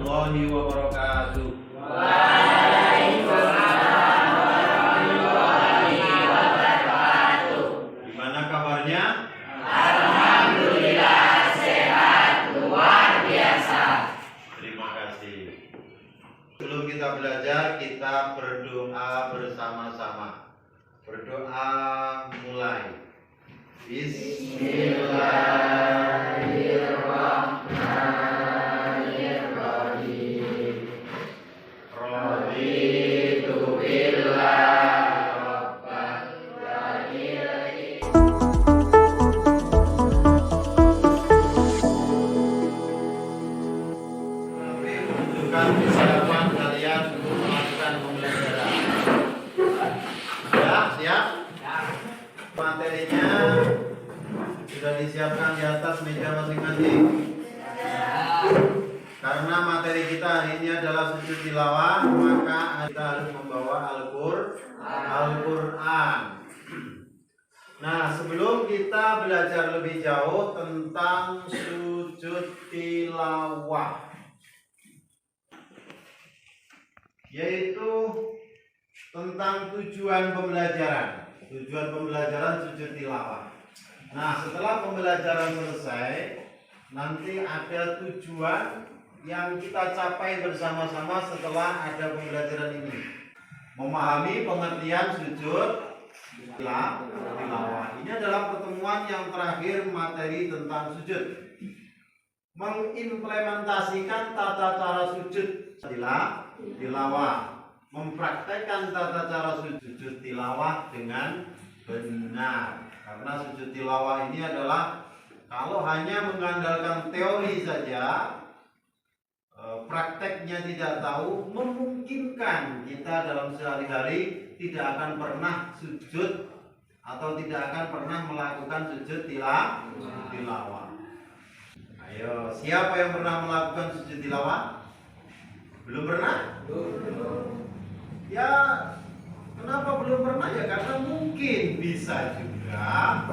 warahmatullahi wabarakatuh. Waalaikumsalam warahmatullahi wabarakatuh. Gimana kabarnya? Alhamdulillah sehat luar biasa. Terima kasih. Sebelum kita belajar, kita berdoa bersama-sama. Berdoa mulai. Bismillahirrahmanirrahim. Raditu billah rabban wa ilaihi. Menunjukkan kesiapan kalian untuk melakukan pembelajaran. Ya, siap? Materinya sudah disiapkan di atas meja masing-masing. Karena materi kita hari ini adalah sujud tilawah, maka kita harus membawa Al-Quran. Nah, sebelum kita belajar lebih jauh tentang sujud tilawah, yaitu tentang tujuan pembelajaran. Tujuan pembelajaran sujud tilawah. Nah, setelah pembelajaran selesai, nanti ada tujuan yang kita capai bersama-sama setelah ada pembelajaran ini. Memahami pengertian sujud tilawah. Ini adalah pertemuan yang terakhir materi tentang sujud. Mengimplementasikan tata cara sujud tilawah. Mempraktekkan tata cara sujud tilawah dengan benar. Karena sujud tilawah ini adalah kalau hanya mengandalkan teori saja, prakteknya tidak tahu, memungkinkan kita dalam sehari-hari tidak akan pernah sujud atau tidak akan pernah melakukan sujud tilawah. Ayo, siapa yang pernah melakukan sujud tilawah? Belum pernah? Belum. Ya, kenapa belum pernah? Ya karena mungkin bisa juga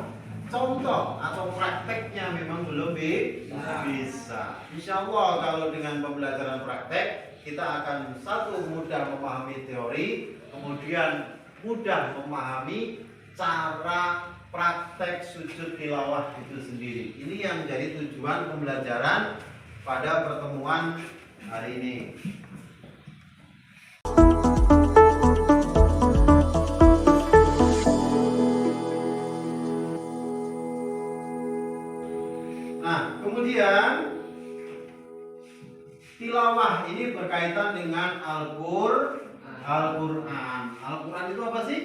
contoh atau prakteknya memang belum bisa. Insya Allah kalau dengan pembelajaran praktek kita akan satu mudah memahami teori, kemudian mudah memahami cara praktek sujud tilawah itu sendiri. Ini yang menjadi tujuan pembelajaran pada pertemuan hari ini. Kemudian tilawah ini berkaitan dengan Al-Quran. Al-Quran itu apa sih?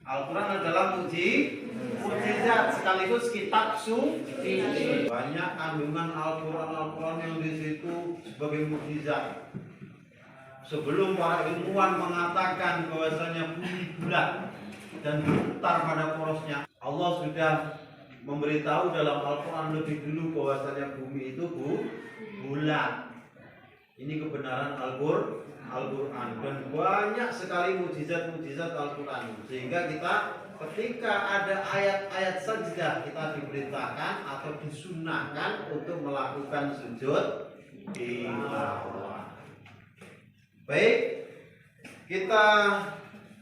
Al-Quran adalah mukjizat sekaligus kitab suci. Banyak kandungan Al-Quran yang di situ sebagai mukjizat. Sebelum para ilmuwan mengatakan bahwasanya bumi bulat dan berputar pada porosnya, Allah sudah memberitahu dalam Al-Quran lebih dulu bahwasanya bumi itu bulat. Ini kebenaran Al-Quran dan banyak sekali mukjizat Al-Quran, sehingga kita ketika ada ayat-ayat sajdah kita diperintahkan atau disunahkan untuk melakukan sujud tilawah. Baik, kita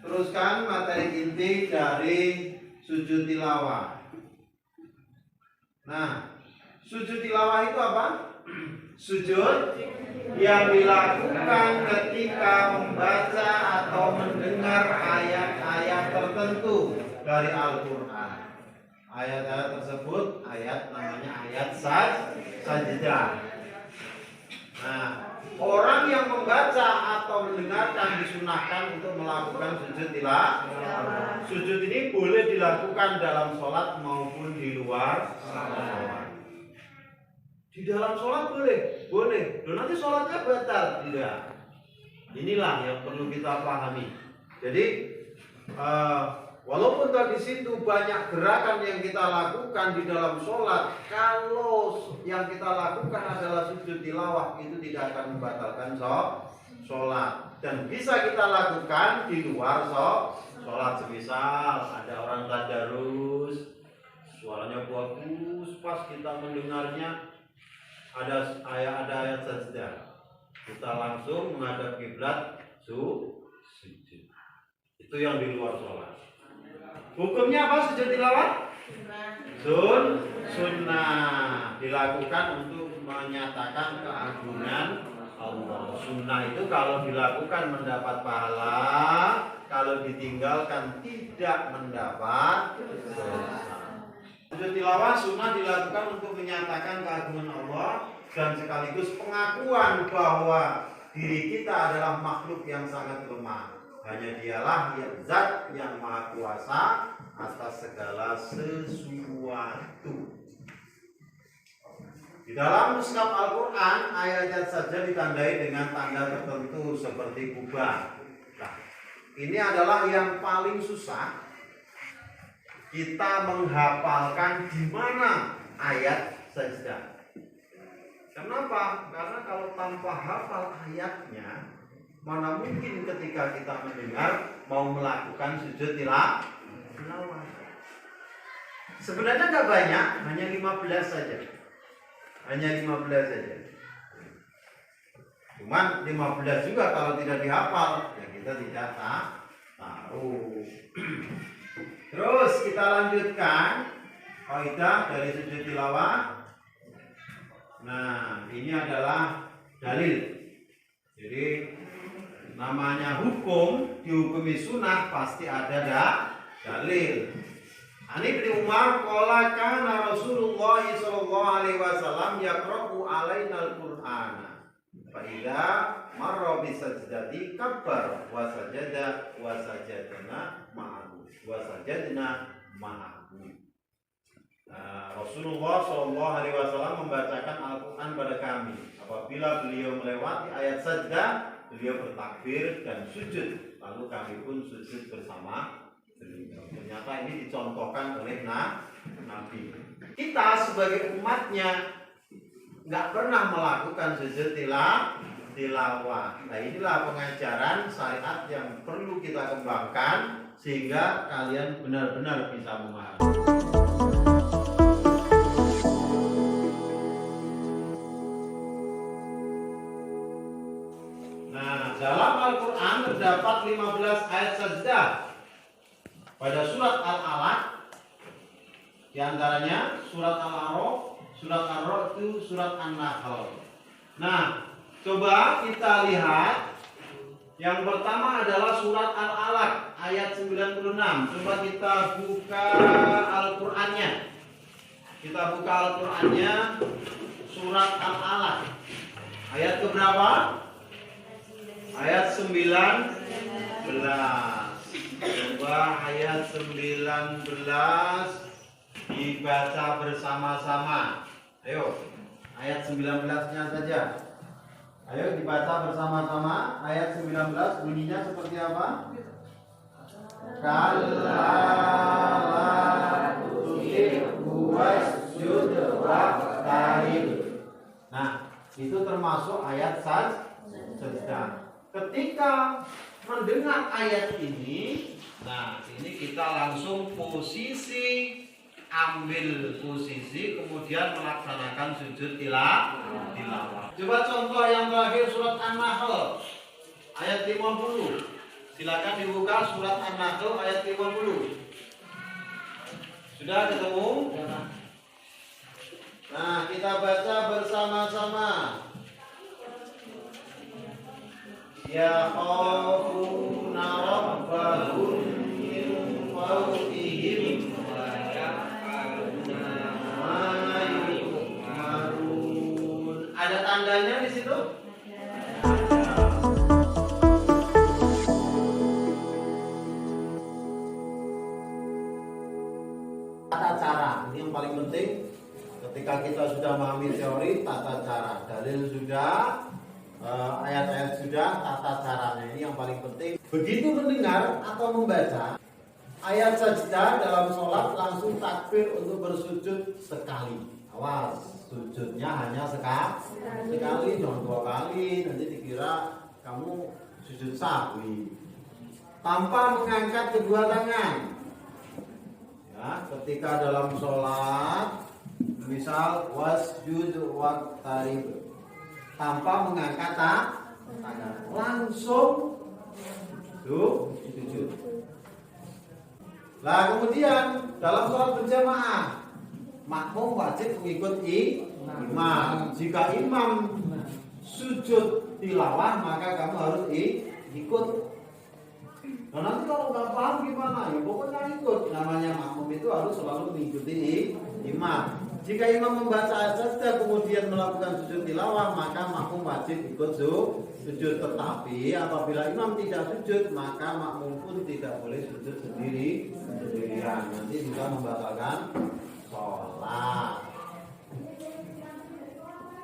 teruskan materi inti dari sujud tilawah. Nah, sujud tilawah itu apa? Sujud yang dilakukan ketika membaca atau mendengar ayat-ayat tertentu dari Al-Quran. Ayat-ayat tersebut namanya ayat sajdah. Nah, orang yang membaca atau mendengarkan disunahkan untuk melakukan sujud tilawah. Sujud ini boleh dilakukan dalam sholat maupun di luar sholat. Di dalam sholat boleh. Loh, nanti sholatnya batal? Tidak. Inilah yang perlu kita pahami. Jadi walaupun tadi situ banyak gerakan yang kita lakukan di dalam sholat, kalau yang kita lakukan adalah sujud tilawah, itu tidak akan membatalkan sholat. Dan bisa kita lakukan di luar sholat. Semisal ada orang tadarus, suaranya bagus, pas kita mendengarnya ada ayat sajdah. kita langsung menghadap kiblat sujud. Itu yang di luar sholat. Hukumnya apa sujud tilawah? Sunnah, dilakukan untuk menyatakan keagungan Allah. Sunnah itu kalau dilakukan mendapat pahala, kalau ditinggalkan tidak mendapat dosa. Sujud tilawah sunnah dilakukan untuk menyatakan keagungan Allah dan sekaligus pengakuan bahwa diri kita adalah makhluk yang sangat lemah. Hanya dialah yang zat yang maha kuasa atas segala sesuatu. Di dalam mushaf Al-Quran, ayat-ayat saja ditandai dengan tanda tertentu seperti kubah. Nah, ini adalah yang paling susah. Kita menghafalkan di mana ayat sajdah. Kenapa? Karena kalau tanpa hafal ayatnya, mana mungkin ketika kita mendengar mau melakukan sujud tilawah. Sebenarnya nggak banyak, hanya 15 saja. Hanya 15 saja. Cuman 15 juga kalau tidak dihafal, ya kita tidak tahu. Terus kita lanjutkan kaidah dari sujud tilawah. Nah, ini adalah dalil. Jadi namanya hukum, dihukumi sunnah pasti ada dalil. Ani bin Umar qala kana Rasulullah sallallahu alaihi wasallam yaqra'u alaina al-Qur'ana. Fa idza marra bi sajdati kabbar wa sajada wa sajadna ma'ahu wa sajadna ma'ahu. Rasulullah sallallahu alaihi wasallam membacakan Al-Qur'an pada kami. Apabila beliau melewati ayat sajdah, beliau bertakbir dan sujud, lalu kami pun sujud bersama beliau. Ternyata ini dicontohkan oleh Nabi. Kita sebagai umatnya nggak pernah melakukan sujud tilawah. Nah, inilah pengajaran syariat yang perlu kita kembangkan sehingga kalian benar-benar bisa memahami. Dalam Al-Quran terdapat 15 ayat sajdah. Pada surat Al-Alaq, di antaranya surat Al-A'raf, surat Ar-Ra'd itu surat An-Nahl. Nah, coba kita lihat. Yang pertama adalah surat Al-Alaq ayat 96. Coba kita buka Al-Qur'annya. Kita buka Al-Qur'annya, surat Al-Alaq. Ayat keberapa? Ayat 19. Coba ayat 19 dibaca bersama-sama. Ayo, ayat 19-nya saja. Ayo dibaca bersama-sama. Ayat 19 bunyinya seperti apa? Kalla tusibu wasjud waqtarib. Nah, itu termasuk ayat sajdah. Ketika mendengar ayat ini, nah ini kita langsung ambil posisi, kemudian melaksanakan sujud tilawah. Coba contoh yang terakhir surat An-Nahl ayat 50. Silakan dibuka surat An-Nahl ayat 50. Sudah ketemu? Nah, kita baca bersama-sama. Ya khafuna rabbahum min fawqihim wa ya'lamuna ma yu'marun. Ada tandanya di situ? Tata cara, ini yang paling penting. Ketika kita sudah memahami teori, tata cara, dalil sudah, ayat-ayat sudah, tata caranya ini yang paling penting. Begitu mendengar atau membaca ayat sajdah dalam sholat, langsung takbir untuk bersujud sekali. Awas, sujudnya hanya sekali, jangan 2 kali. Nanti dikira kamu sujud sahwi. Tanpa mengangkat kedua tangan. Ya, ketika dalam sholat, misal wasjud waqtarib. tanpa mengangkat tangan, langsung sujud. Nah kemudian dalam sholat berjamaah makmum wajib mengikuti imam. Jika imam sujud tilawah maka kamu harus ikut. Nah nanti kalau nggak paham gimana? Ya pokoknya ikut. Namanya makmum itu harus selalu mengikuti imam. Jika imam membaca ayat sajdah kemudian melakukan sujud tilawah maka makmum wajib ikut sujud. Tetapi apabila imam tidak sujud maka makmum pun tidak boleh sujud sendirian. Nanti juga membatalkan sholat.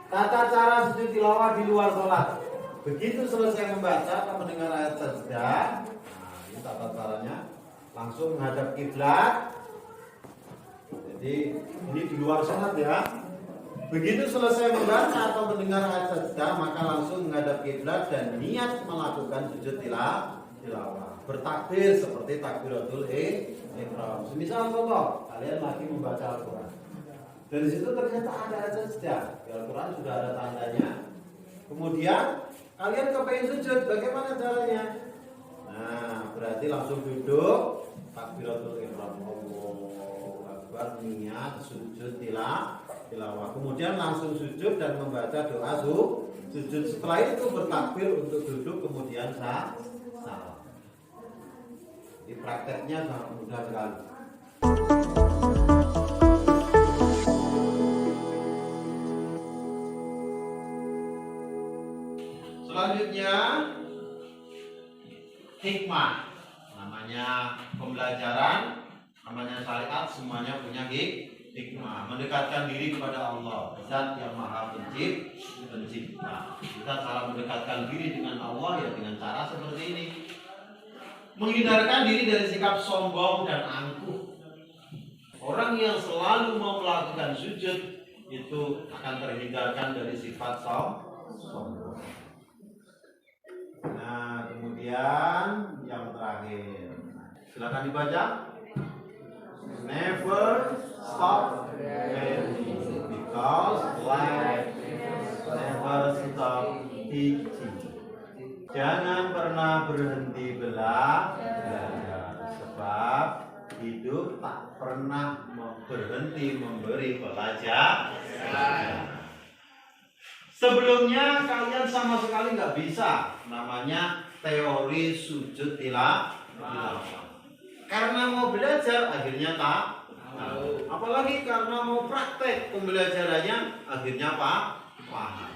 Tata cara sujud tilawah di luar sholat. Begitu selesai membaca atau mendengar ayat sajdah, ini tata caranya langsung menghadap kiblat. Jadi ini di luar sholat ya. Begitu selesai membaca atau mendengar ayat sajdah maka langsung menghadap kiblat dan niat melakukan sujud tilawah. Bertakbir seperti takbiratul ihram. Semisal contoh, kalian lagi membaca Al-Quran. Dari situ ternyata ada ayat sajdah. Di Al-Quran sudah ada tandanya. Kemudian kalian kepengen sujud, bagaimana caranya? Nah, berarti langsung duduk takbiratul ihram. Niat sujud tilawah. Kemudian langsung sujud dan membaca doa sujud. Setelah itu bertakbir untuk duduk kemudian salam. Di prakteknya sangat mudah sekali. Selanjutnya hikmah. Namanya pembelajaran, namanya syariat, semuanya punya hikmah. Mendekatkan diri kepada Allah, Zat yang Maha Pencipta. Kita cara mendekatkan diri dengan Allah ya dengan cara seperti ini. Menghindarkan diri dari sikap sombong dan angkuh. Orang yang selalu mau melakukan sujud itu akan terhindarkan dari sifat sombong. Nah, kemudian yang terakhir, silakan dibaca. Never stop learning because life never stop teaching. Jangan pernah berhenti belajar, sebab hidup tak pernah berhenti memberi pelajaran. Sebelumnya kalian sama sekali nggak bisa namanya teori sujud tilawah. Karena mau belajar akhirnya tak tahu. Apalagi karena mau praktek pembelajarannya akhirnya paham.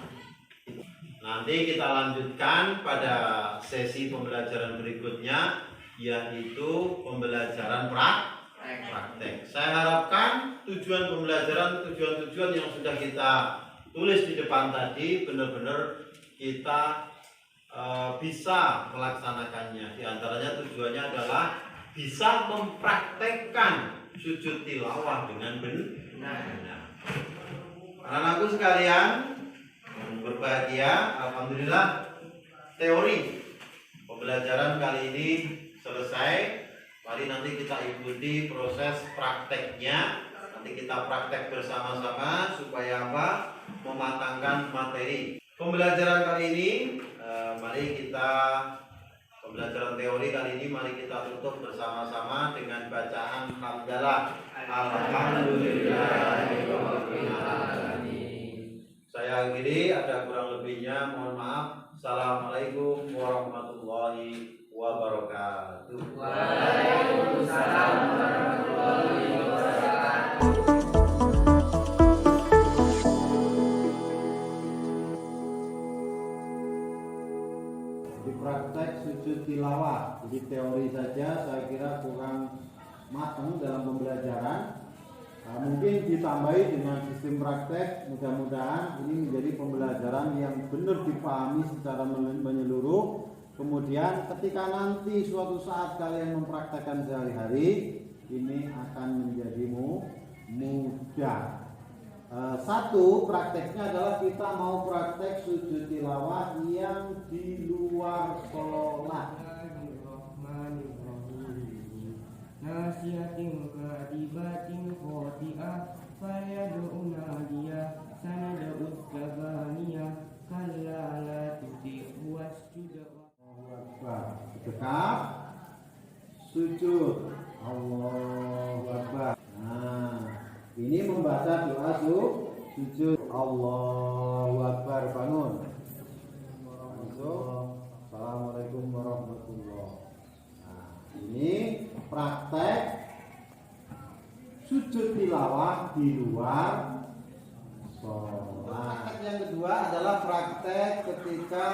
Nanti kita lanjutkan pada sesi pembelajaran berikutnya, yaitu pembelajaran praktek. Saya harapkan tujuan pembelajaran, tujuan yang sudah kita tulis di depan tadi benar-benar kita bisa melaksanakannya. Di antaranya tujuannya adalah bisa mempraktekkan sujud tilawah dengan benar. Anak-anakku sekalian yang berbahagia, alhamdulillah teori pembelajaran kali ini selesai. Mari nanti kita ikuti proses prakteknya. Nanti kita praktek bersama-sama supaya apa? Mematangkan materi. Pembelajaran kali ini, mari kita pembelajaran teori kali ini mari kita tutup bersama-sama dengan bacaan hamdalah. Alhamdulillahirobbilalamin. Saya akhiri, ada kurang lebihnya mohon maaf. Assalamualaikum warahmatullahi wabarakatuh. Waalaikumsalam warahmatullahi wabarakatuh. Di praktek sujud tilawah, jadi teori saja saya kira kurang matang dalam pembelajaran. Mungkin ditambahi dengan sistem praktek, mudah-mudahan ini menjadi pembelajaran yang benar dipahami secara menyeluruh. Kemudian ketika nanti suatu saat kalian mempraktekkan sehari-hari, ini akan menjadi mudah. Satu, prakteknya adalah kita mau praktek sujud tilawah yang di luar sholat. Nasihatin kadibatin khoti'ah Fayad'u nadiyah Sanad'u sabaniya Dekap sujud. Allahu Akbar. Nah, ini membaca doa sujud. Allahu Akbar, bangun. Langsung Assalamualaikum warahmatullahi wabarakatuh. Nah, ini praktek sujud tilawah di luar sholat. Praktek yang kedua adalah praktek ketika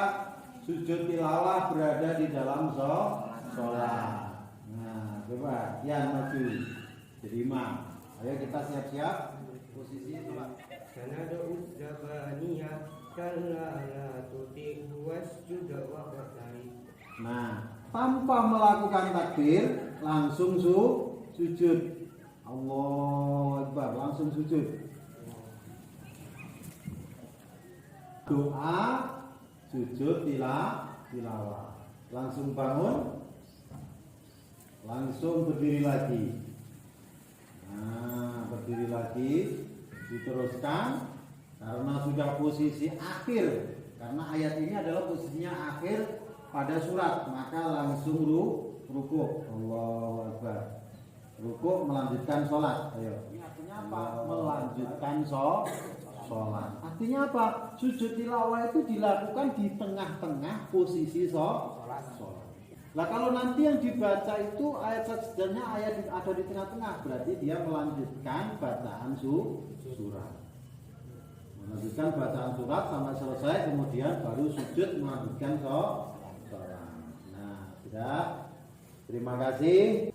sujud tilawah berada di dalam sholat. Nah, coba Yan maju jadi imam. Ayo kita siap-siap posisi sholat. Sanadu zabaniyah kalla la tuti'hu wasjud wa qtari. Nah, tanpa melakukan takbir langsung sujud. Allahu Akbar, langsung sujud. Doa sujud tilawah. Langsung bangun. Langsung berdiri lagi. Nah, berdiri lagi. Diteruskan karena sudah posisi akhir. Karena ayat ini adalah posisinya akhir pada surat, maka langsung rukuk. Allahu Akbar. Rukuk melanjutkan sholat. Ayo. Ini artinya apa? Melanjutkan sholat. Artinya apa? Sujud tilawah itu dilakukan di tengah-tengah posisi sholat. Nah, kalau nanti yang dibaca itu ayat sebenarnya ayat ada di tengah-tengah, berarti dia melanjutkan bacaan surat. Melanjutkan bacaan surat sampai selesai, kemudian baru sujud melanjutkan sholat. Nah, sudah. Terima kasih.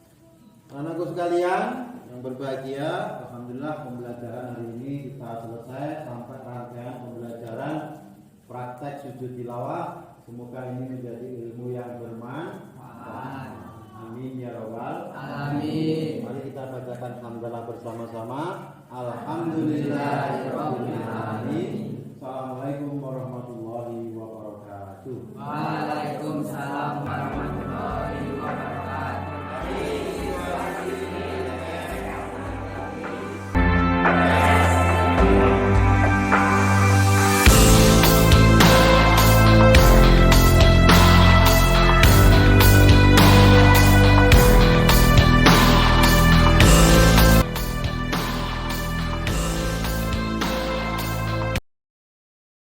Anakku sekalian yang berbahagia, alhamdulillah pembelajaran hari ini kita selesai sampai rangkaian pembelajaran praktek sujud tilawah. Semoga ini menjadi ilmu yang bermanfaat. Amin ya rabbal Amin. Mari kita bacakan hamdalah bersama-sama. Alhamdulillahirabbil alamin. Assalamualaikum warahmatullahi wabarakatuh.